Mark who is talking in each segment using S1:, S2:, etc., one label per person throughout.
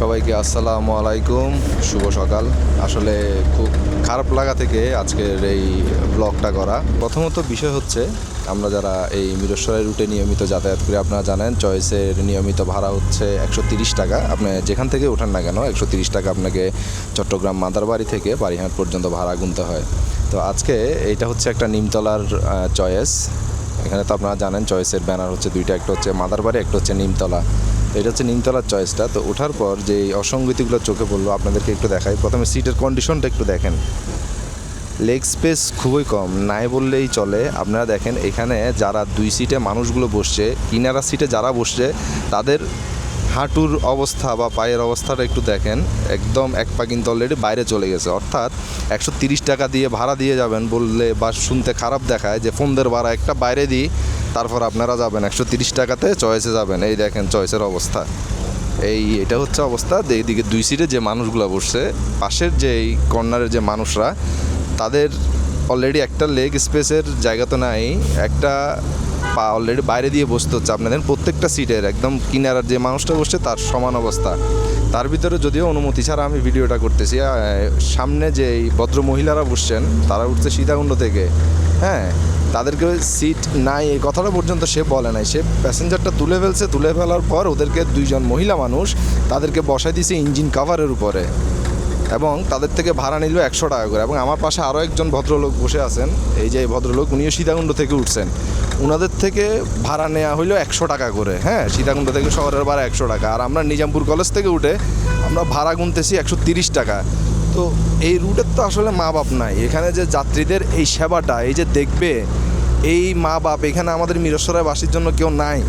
S1: সবাইকে আসসালামু আলাইকুম, শুভ সকাল। আসলে খুব খারাপ লাগা থেকে আজকের এই ব্লগটা করা। প্রথমত বিষয় হচ্ছে, আমরা যারা এই মিরসরাই রুটে নিয়মিত যাতায়াত করি, আপনারা জানেন চয়েসের নিয়মিত ভাড়া হচ্ছে 130 টাকা। আপনি যেখান থেকে ওঠান না কেন 130 টাকা আপনাকে চট্টগ্রাম মাদারবাড়ি থেকে বারিহাট পর্যন্ত ভাড়া গুনতে হয়। তো আজকে এইটা হচ্ছে একটা নিমতলার চয়েস। এখানে তো আপনারা জানেন চয়েসের ব্যানার হচ্ছে দুইটা, একটা হচ্ছে মাদারবাড়ি, একটা হচ্ছে নিমতলা। এটা হচ্ছে নিমতলার চয়েসটা। তো ওঠার পর যে অসঙ্গতিগুলো চোখে পড়লো আপনাদেরকে একটু দেখাই। প্রথমে সিটের কন্ডিশনটা একটু দেখেন, লেগ স্পেস খুবই কম, নাই বললেই চলে। আপনারা দেখেন এখানে যারা দুই সিটে মানুষগুলো বসছে, কিনারা সিটে যারা বসছে তাদের হাঁটুর অবস্থা বা পায়ের অবস্থাটা একটু দেখেন, একদম এক পা কিন্তু অলরেডি বাইরে চলে গেছে। অর্থাৎ 130 টাকা দিয়ে ভাড়া দিয়ে যাবেন বললে বা শুনতে খারাপ দেখায় যে ফোনদের ভাড়া একটা বাইরে দিই, তারপর আপনারা যাবেন 130 টাকাতে চয়েসে যাবেন। এই দেখেন চয়েসের অবস্থা, এটা হচ্ছে অবস্থা। এইদিকে দুই সিটে যে মানুষগুলো বসছে, পাশের যে এই কর্নারের যে মানুষরা, তাদের অলরেডি একটা লেগ স্পেসের জায়গা তো নাই, একটা পা অলরেডি বাইরে দিয়ে বসতে হচ্ছে। আপনাদের প্রত্যেকটা সিটের একদম কিনারার যে মানুষটা বসছে তার সমান অবস্থা। তার ভিতরে যদিও অনুমতি ছাড়া আমি ভিডিওটা করতেছি। সামনে যে এই ভদ্র মহিলারা বসছেন, তারা উঠছে সীতাকুণ্ড থেকে, হ্যাঁ, তাদেরকে সিট নাই এই কথাটা পর্যন্ত সে বলে নাই। সে প্যাসেঞ্জারটা তুলে ফেলছে, তুলে ফেলার পর ওদেরকে দুইজন মহিলা মানুষ তাদেরকে বসাই দিয়েছে ইঞ্জিন কাভারের উপরে, এবং তাদের থেকে ভাড়া নিল 100 টাকা করে। এবং আমার পাশে আরও একজন ভদ্রলোক বসে আছেন, এই যে এই ভদ্রলোক, উনিও সীতাকুণ্ড থেকে উঠছেন, ওনাদের থেকে ভাড়া নেওয়া হইলো 100 টাকা করে। হ্যাঁ, সীতাকুণ্ড থেকে শহরের ভাড়া 100 টাকা, আর আমরা নিজামপুর কলেজ থেকে উঠে আমরা ভাড়া গুনতেছি 130 টাকা। তো এই রুটের তো আসলে মা বাপ নাই। এখানে যে যাত্রীদের এই সেবাটা, এই যে দেখবে, এই মা বাপ এখানে আমাদের মিরসরাইবাসীর জন্য কেউ নাই।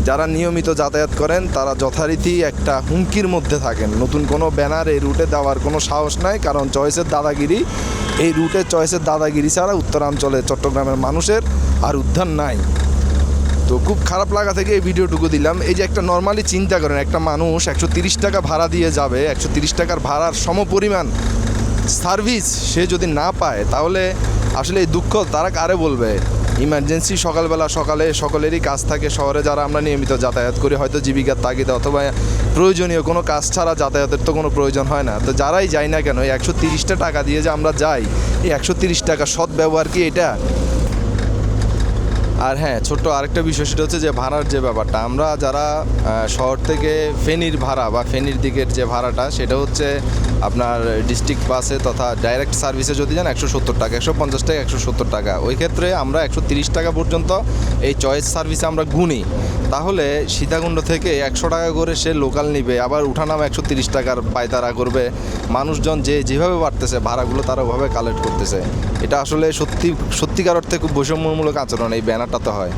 S1: যারা নিয়মিত যাতায়াত করেন তারা যথারীতি একটা হুমকির মধ্যে থাকেন। নতুন কোনো ব্যানার এই রুটে দেওয়ার কোনো সাহস নাই, কারণ চয়েসের দাদাগিরি, এই রুটে চয়েসের দাদাগিরি ছাড়া উত্তরাঞ্চলে চট্টগ্রামের মানুষের আর উদ্ধার নাই। তো খুব খারাপ লাগা থেকে এই ভিডিওটুকু দিলাম। এই যে একটা নর্মালি চিন্তা করেন, একটা মানুষ 130 টাকা ভাড়া দিয়ে যাবে, 130 টাকার ভাড়ার সমপরিমাণ সার্ভিস সে যদি না পায়, তাহলে আসলে এই দুঃখ তারা কারে বলবে? ইমার্জেন্সি সকালবেলা সকালে সকলেরই কাজ থাকে। শহরে যারা আমরা নিয়মিত যাতায়াত করি, হয়তো জীবিকার তাগিদে অথবা প্রয়োজনীয় কোনো কাজ ছাড়া যাতায়াতের তো কোনো প্রয়োজন হয় না। তো যারাই যাই না কেন, এই 130টা টাকা দিয়ে যে আমরা যাই, এই 130 টাকা সৎ ব্যবহার কি এটা? আর হ্যাঁ, ছোট্ট আরেকটা বিষয়, সেটা হচ্ছে যে ভাড়ার যে ব্যাপারটা, আমরা যারা শহর থেকে ফেনীর ভাড়া বা ফেনীর দিকের যে ভাড়াটা, সেটা হচ্ছে আপনার ডিস্ট্রিক্ট বাসে তথা ডাইরেক্ট সার্ভিসে যদি যান 170 টাকা, 150 টাকা, 170 টাকা। ওই ক্ষেত্রে আমরা 130 টাকা পর্যন্ত এই চয়েস সার্ভিসে আমরা গুনি। তাহলে সীতাকুণ্ড থেকে 100 টাকা করে সে লোকাল নিবে, আবার উঠানামা 130 টাকার পায়তারা করবে। মানুষজন যেভাবে বাড়তেছে ভাড়াগুলো, তারা ওভাবে কালেক্ট করতেছে। এটা আসলে সত্যিকার অর্থে খুব বৈষম্যমূলক আচরণ এই ব্যানারটাতে হয়,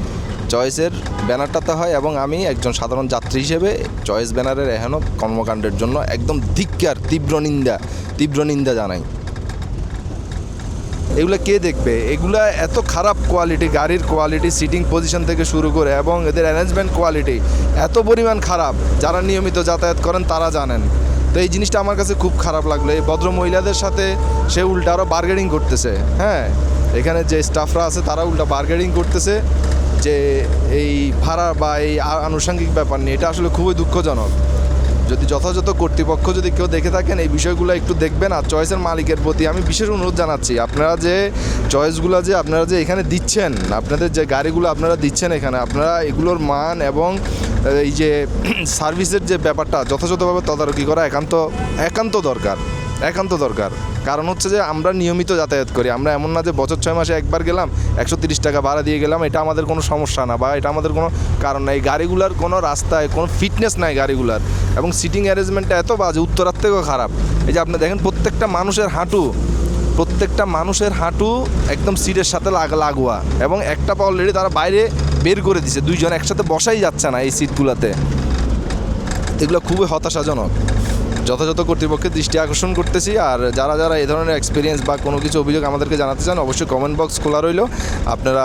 S1: চয়েসের ব্যানারটাতে হয়। এবং আমি একজন সাধারণ যাত্রী হিসেবে চয়েস ব্যানারের এহেন কর্মকাণ্ডের জন্য একদম ধিক্কার, তীব্র নিন্দা জানাই। এগুলো কে দেখবে? এগুলা এত খারাপ কোয়ালিটি, গাড়ির কোয়ালিটি, সিটিং পজিশন থেকে শুরু করে এবং এদের অ্যারেঞ্জমেন্ট কোয়ালিটি এত পরিমাণ খারাপ, যারা নিয়মিত যাতায়াত করেন তারা জানেন। তো এই জিনিসটা আমার কাছে খুব খারাপ লাগলো। এই ভদ্র মহিলাদের সাথে সে উল্টা আরও বার্গেনিং করতেছে। হ্যাঁ, এখানে যে স্টাফরা আছে তারা উল্টা বার্গেনিং করতেছে যে এই ভাড়া বা এই আনুষঙ্গিক ব্যাপার নিয়ে। এটা আসলে খুবই দুঃখজনক। যদি যথাযথ কর্তৃপক্ষ যদি কেউ দেখে থাকেন, এই বিষয়গুলো একটু দেখবেন। আর চয়েসের মালিকের প্রতি আমি বিশেষ অনুরোধ জানাচ্ছি, আপনারা যে চয়েসগুলো যে আপনারা যে এখানে দিচ্ছেন, আপনাদের যে গাড়িগুলো আপনারা দিচ্ছেন এখানে, আপনারা এগুলোর মান এবং এই যে সার্ভিসের যে ব্যাপারটা যথাযথভাবে তদারকি করা একান্ত দরকার। কারণ হচ্ছে যে আমরা নিয়মিত যাতায়াত করি, আমরা এমন না যে বছর 6 মাসে একবার গেলাম 130 টাকা ভাড়া দিয়ে গেলাম, এটা আমাদের কোনো সমস্যা না বা এটা আমাদের কোনো কারণ নাই। এই গাড়িগুলোর কোনো রাস্তায় কোনো ফিটনেস নাই গাড়িগুলার, এবং সিটিং অ্যারেঞ্জমেন্টটা এত বাজে, উত্তরার থেকেও খারাপ। এই যে আপনি দেখেন প্রত্যেকটা মানুষের হাঁটু একদম সিটের সাথে লাগোয়া, এবং একটা পা অলরেডি তারা বাইরে বের করে দিছে, দুইজন একসাথে বসাই যাচ্ছে না এই সিটগুলোতে। এগুলো খুবই হতাশাজনক। যথাযথ কর্তৃপক্ষের দৃষ্টি আকর্ষণ করতেছি। আর যারা এই ধরনের এক্সপিরিয়েন্স বা কোনো কিছু অভিযোগ আমাদেরকে জানাতে চান, অবশ্যই কমেন্ট বক্স খোলা রইল, আপনারা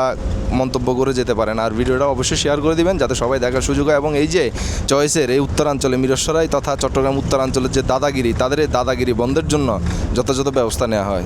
S1: মন্তব্য করে যেতে পারেন। আর ভিডিওটা অবশ্যই শেয়ার করে দিবেন যাতে সবাই দেখার সুযোগ হয়, এবং এই যে চয়েসের এই উত্তরাঞ্চলে মিরসরাই তথা চট্টগ্রাম উত্তরাঞ্চলের যে দাদাগিরি, তাদের এই দাদাগিরি বন্ধের জন্য যথাযথ ব্যবস্থা নেওয়া হয়।